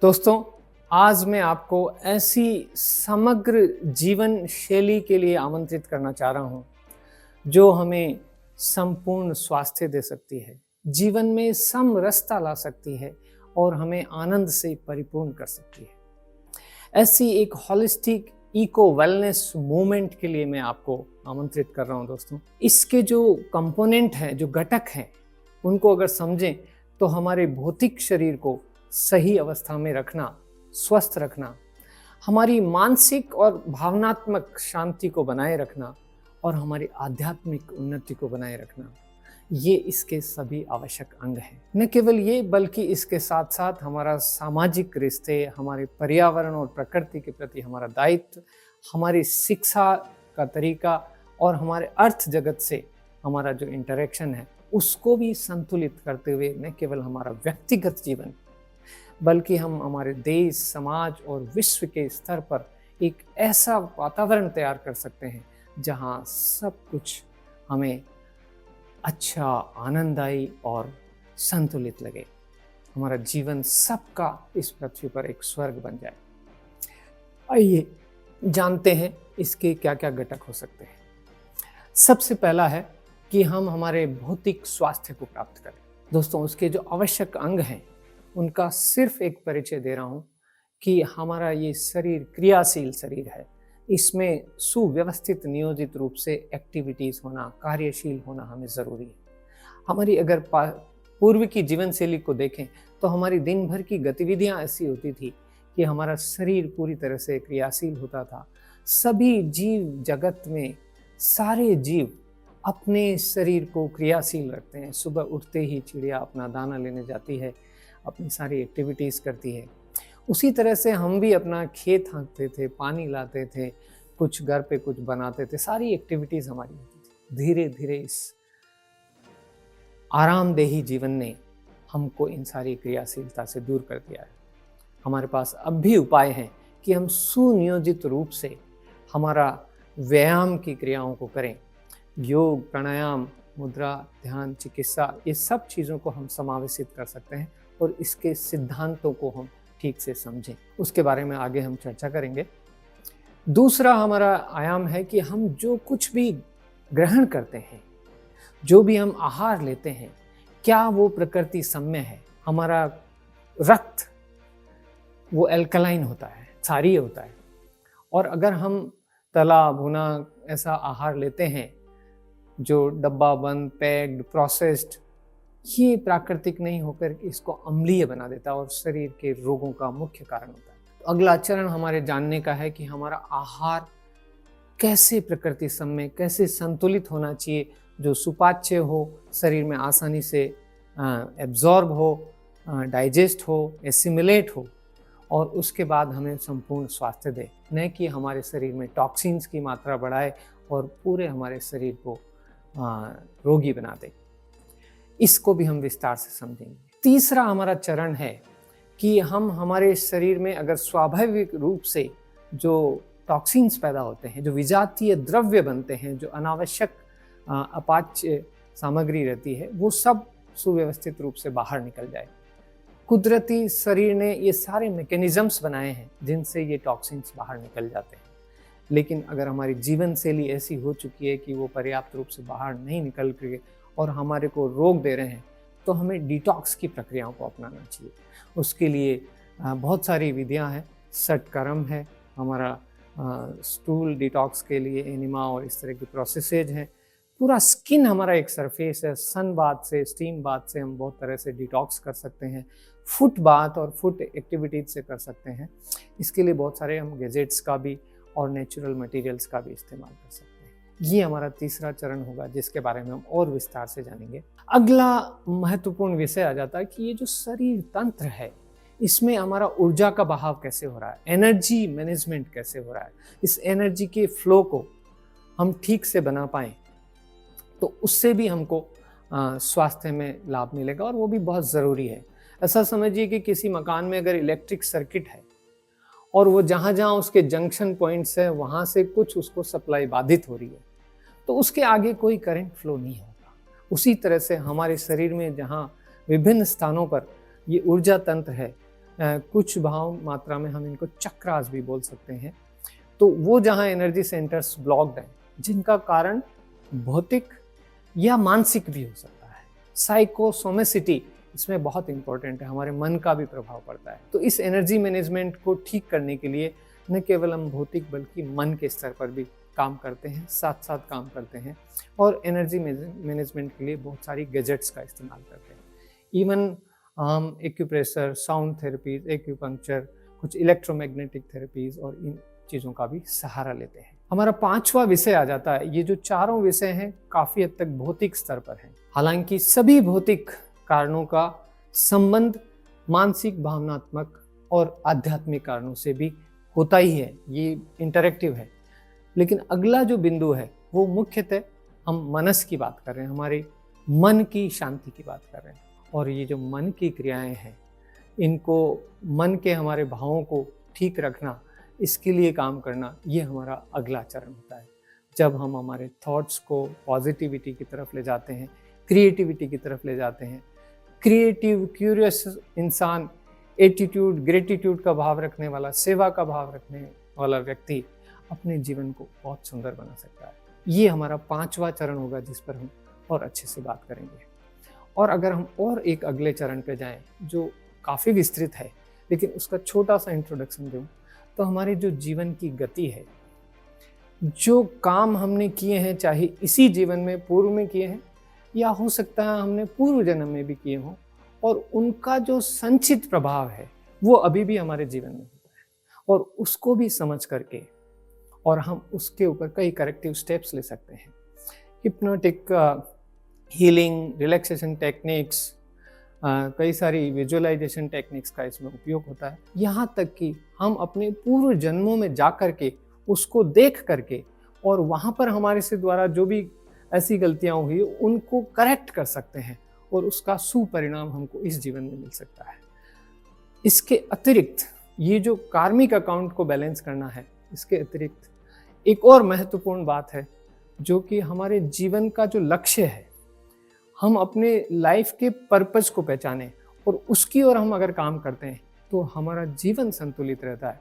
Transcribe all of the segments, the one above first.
दोस्तों, आज मैं आपको ऐसी समग्र जीवन शैली के लिए आमंत्रित करना चाह रहा हूँ, जो हमें संपूर्ण स्वास्थ्य दे सकती है, जीवन में समरसता ला सकती है और हमें आनंद से परिपूर्ण कर सकती है। ऐसी एक होलिस्टिक इको वेलनेस मूवमेंट के लिए मैं आपको आमंत्रित कर रहा हूँ दोस्तों। इसके जो कंपोनेंट हैं, जो घटक हैं, उनको अगर समझें तो हमारे भौतिक शरीर को सही अवस्था में रखना, स्वस्थ रखना, हमारी मानसिक और भावनात्मक शांति को बनाए रखना और हमारी आध्यात्मिक उन्नति को बनाए रखना, ये इसके सभी आवश्यक अंग हैं। न केवल ये, बल्कि इसके साथ साथ हमारा सामाजिक रिश्ते, हमारे पर्यावरण और प्रकृति के प्रति हमारा दायित्व, हमारी शिक्षा का तरीका और हमारे अर्थ जगत से हमारा जो इंटरेक्शन है, उसको भी संतुलित करते हुए न केवल हमारा व्यक्तिगत जीवन, बल्कि हम हमारे देश, समाज और विश्व के स्तर पर एक ऐसा वातावरण तैयार कर सकते हैं जहां सब कुछ हमें अच्छा, आनंददायी और संतुलित लगे। हमारा जीवन सबका इस पृथ्वी पर एक स्वर्ग बन जाए। आइए जानते हैं इसके क्या क्या घटक हो सकते हैं। सबसे पहला है कि हम हमारे भौतिक स्वास्थ्य को प्राप्त करें। दोस्तों, उसके जो आवश्यक अंग हैं उनका सिर्फ एक परिचय दे रहा हूँ कि हमारा ये शरीर क्रियाशील शरीर है। इसमें सुव्यवस्थित नियोजित रूप से एक्टिविटीज़ होना, कार्यशील होना हमें ज़रूरी है। हमारी अगर पूर्व की जीवन शैली को देखें तो हमारी दिन भर की गतिविधियाँ ऐसी होती थी कि हमारा शरीर पूरी तरह से क्रियाशील होता था। सभी जीव जगत में सारे जीव अपने शरीर को क्रियाशील रखते हैं। सुबह उठते ही चिड़िया अपना दाना लेने जाती है, अपनी सारी एक्टिविटीज़ करती है। उसी तरह से हम भी अपना खेत हाँकते थे, पानी लाते थे, कुछ घर पे कुछ बनाते थे, सारी एक्टिविटीज़ हमारी होती थी। धीरे धीरे इस आरामदेही जीवन ने हमको इन सारी क्रियाशीलता से दूर कर दिया है। हमारे पास अब भी उपाय हैं कि हम सुनियोजित रूप से हमारा व्यायाम की क्रियाओं को करें। योग, प्राणायाम, मुद्रा, ध्यान, चिकित्सा, ये सब चीज़ों को हम समावेशित कर सकते हैं और इसके सिद्धांतों को हम ठीक से समझें। उसके बारे में आगे हम चर्चा करेंगे। दूसरा हमारा आयाम है कि हम जो कुछ भी ग्रहण करते हैं, जो भी हम आहार लेते हैं, क्या वो प्रकृति सम्य है। हमारा रक्त वो एल्कलाइन होता है, क्षारीय होता है। और अगर हम तला भुना ऐसा आहार लेते हैं जो डब्बा बंद, पैक्ड, प्रोसेस्ड, ये प्राकृतिक नहीं होकर इसको अम्लीय बना देता है और शरीर के रोगों का मुख्य कारण होता है। तो अगला चरण हमारे जानने का है कि हमारा आहार कैसे प्रकृति सम्य, कैसे संतुलित होना चाहिए, जो सुपाच्य हो, शरीर में आसानी से एब्जॉर्ब हो, डाइजेस्ट हो, एसिमिलेट हो और उसके बाद हमें संपूर्ण स्वास्थ्य दे, न कि हमारे शरीर में टॉक्सिन्स की मात्रा बढ़ाए और पूरे हमारे शरीर को रोगी बना दे। इसको भी हम विस्तार से समझेंगे। तीसरा हमारा चरण है कि हम हमारे शरीर में अगर स्वाभाविक रूप से जो टॉक्सिन्स पैदा होते हैं, जो विजातीय द्रव्य बनते हैं, जो अनावश्यक अपाच्य सामग्री रहती है, वो सब सुव्यवस्थित रूप से बाहर निकल जाए। कुदरती शरीर ने ये सारे मैकेनिज्म्स बनाए हैं जिनसे ये टॉक्सिन्स बाहर निकल जाते हैं। लेकिन अगर हमारी जीवन शैली ऐसी हो चुकी है कि वो पर्याप्त रूप से बाहर नहीं निकल के और हमारे को रोक दे रहे हैं, तो हमें डिटॉक्स की प्रक्रियाओं को अपनाना चाहिए। उसके लिए बहुत सारी विधियां हैं। सटकर्म है, हमारा स्टूल डिटॉक्स के लिए एनिमा और इस तरह की प्रोसेसेज हैं। पूरा स्किन हमारा एक सरफेस है, सन बाथ से, स्टीम बाथ से हम बहुत तरह से डिटॉक्स कर सकते हैं। फुट बाथ और फुट एक्टिविटीज से कर सकते हैं। इसके लिए बहुत सारे हम गैजेट्स का भी और नेचुरल मटेरियल्स का भी इस्तेमाल कर सकते हैं। ये हमारा तीसरा चरण होगा जिसके बारे में हम और विस्तार से जानेंगे। अगला महत्वपूर्ण विषय आ जाता है कि ये जो शरीर तंत्र है, इसमें हमारा ऊर्जा का बहाव कैसे हो रहा है, एनर्जी मैनेजमेंट कैसे हो रहा है। इस एनर्जी के फ्लो को हम ठीक से बना पाएं तो उससे भी हमको स्वास्थ्य में लाभ मिलेगा और वो भी बहुत ज़रूरी है। ऐसा समझिए कि किसी मकान में अगर इलेक्ट्रिक सर्किट है और वो जहाँ जहाँ उसके जंक्शन पॉइंट्स है वहाँ से कुछ उसको सप्लाई बाधित हो रही है, तो उसके आगे कोई करंट फ्लो नहीं होगा। उसी तरह से हमारे शरीर में जहाँ विभिन्न स्थानों पर ये ऊर्जा तंत्र है, कुछ भाव मात्रा में हम इनको चक्रास भी बोल सकते हैं। तो वो जहाँ एनर्जी सेंटर्स ब्लॉक्ड हैं, जिनका कारण भौतिक या मानसिक भी हो सकता है। साइकोसोमेसिटी इसमें बहुत इंपॉर्टेंट है, हमारे मन का भी प्रभाव पड़ता है। तो इस एनर्जी मैनेजमेंट को ठीक करने के लिए न केवल हम भौतिक बल्कि मन के स्तर पर भी काम करते हैं, साथ साथ काम करते हैं और एनर्जी मैनेजमेंट के लिए बहुत सारी गैजेट्स का इस्तेमाल करते हैं। इवन हम एक्यूप्रेशर, साउंड थेरेपीज, एक्यूपंक्चर, कुछ इलेक्ट्रोमैग्नेटिक थेरेपीज और इन चीज़ों का भी सहारा लेते हैं। हमारा 5वां विषय आ जाता है। ये जो चारों विषय हैं काफ़ी हद तक भौतिक स्तर पर हैं। हालांकि सभी भौतिक कारणों का संबंध मानसिक, भावनात्मक और आध्यात्मिक कारणों से भी होता ही है, ये इंटरेक्टिव है। लेकिन अगला जो बिंदु है वो मुख्यतः हम मनस की बात कर रहे हैं, हमारे मन की शांति की बात कर रहे हैं। और ये जो मन की क्रियाएं हैं, इनको मन के हमारे भावों को ठीक रखना, इसके लिए काम करना, ये हमारा अगला चरण होता है। जब हम हमारे थॉट्स को पॉजिटिविटी की तरफ ले जाते हैं, क्रिएटिविटी की तरफ ले जाते हैं, क्रिएटिव क्यूरियस इंसान, एटीट्यूड, ग्रेटिट्यूड का भाव रखने वाला, सेवा का भाव रखने वाला व्यक्ति अपने जीवन को बहुत सुंदर बना सकता है। ये हमारा 5वां चरण होगा जिस पर हम और अच्छे से बात करेंगे। और अगर हम और एक अगले चरण पे जाएं जो काफ़ी विस्तृत है, लेकिन उसका छोटा सा इंट्रोडक्शन दूं, तो हमारे जो जीवन की गति है, जो काम हमने किए हैं, चाहे इसी जीवन में पूर्व में किए हैं या हो सकता है हमने पूर्व जन्म में भी किए हों, और उनका जो संचित प्रभाव है वो अभी भी हमारे जीवन में होता है। और उसको भी समझ करके और हम उसके ऊपर कई करेक्टिव स्टेप्स ले सकते हैं। हिप्नोटिक हीलिंग, रिलैक्सेशन टेक्निक्स, कई सारी विजुअलाइजेशन टेक्निक्स का इसमें उपयोग होता है। यहाँ तक कि हम अपने पूर्व जन्मों में जा कर के उसको देख करके और वहाँ पर हमारे से द्वारा जो भी ऐसी गलतियाँ हुई उनको करेक्ट कर सकते हैं और उसका सुपरिणाम हमको इस जीवन में मिल सकता है। इसके अतिरिक्त ये जो कार्मिक अकाउंट को बैलेंस करना है, इसके अतिरिक्त एक और महत्वपूर्ण बात है जो कि हमारे जीवन का जो लक्ष्य है, हम अपने लाइफ के पर्पस को पहचाने और उसकी ओर हम अगर काम करते हैं तो हमारा जीवन संतुलित रहता है।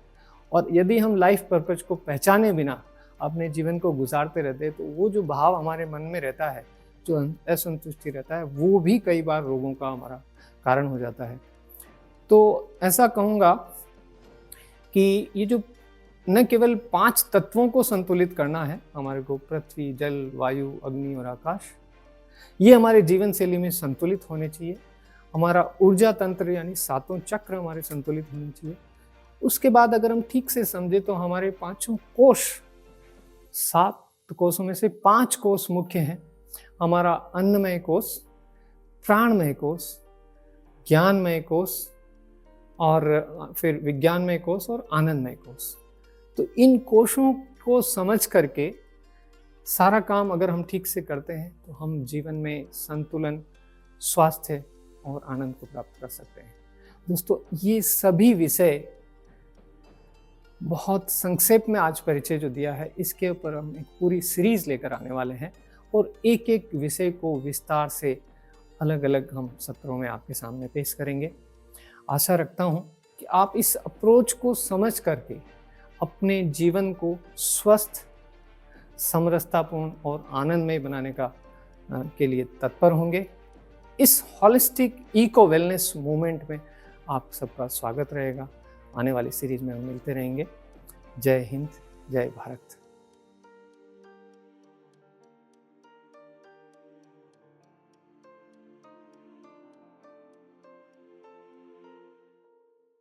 और यदि हम लाइफ पर्पस को पहचाने बिना अपने जीवन को गुजारते रहते हैं तो वो जो भाव हमारे मन में रहता है, जो असंतुष्टि रहता है, वो भी कई बार रोगों का हमारा कारण हो जाता है। तो ऐसा कहूँगा कि ये जो न केवल 5 तत्वों को संतुलित करना है हमारे को, पृथ्वी, जल, वायु, अग्नि और आकाश, ये हमारे जीवन शैली में संतुलित होने चाहिए। हमारा ऊर्जा तंत्र यानी 7 चक्र हमारे संतुलित होने चाहिए। उसके बाद अगर हम ठीक से समझे तो हमारे 5 कोश, 7 कोषों में से 5 कोष मुख्य हैं। हमारा अन्नमय कोष, प्राणमय कोष, ज्ञानमय कोष और फिर विज्ञानमय कोष और आनंदमय कोष। तो इन कोषों को समझ करके सारा काम अगर हम ठीक से करते हैं तो हम जीवन में संतुलन, स्वास्थ्य और आनंद को प्राप्त कर सकते हैं। दोस्तों, ये सभी विषय बहुत संक्षेप में आज परिचय जो दिया है, इसके ऊपर हम एक पूरी सीरीज लेकर आने वाले हैं और एक एक विषय को विस्तार से अलग अलग हम सत्रों में आपके सामने पेश करेंगे। आशा रखता हूँ कि आप इस अप्रोच को समझ करके अपने जीवन को स्वस्थ, समरसतापूर्ण और आनंदमय बनाने के लिए तत्पर होंगे। इस हॉलिस्टिक इको वेलनेस मूवमेंट में आप सबका स्वागत रहेगा। आने वाली सीरीज में हम मिलते रहेंगे। जय हिंद, जय भारत।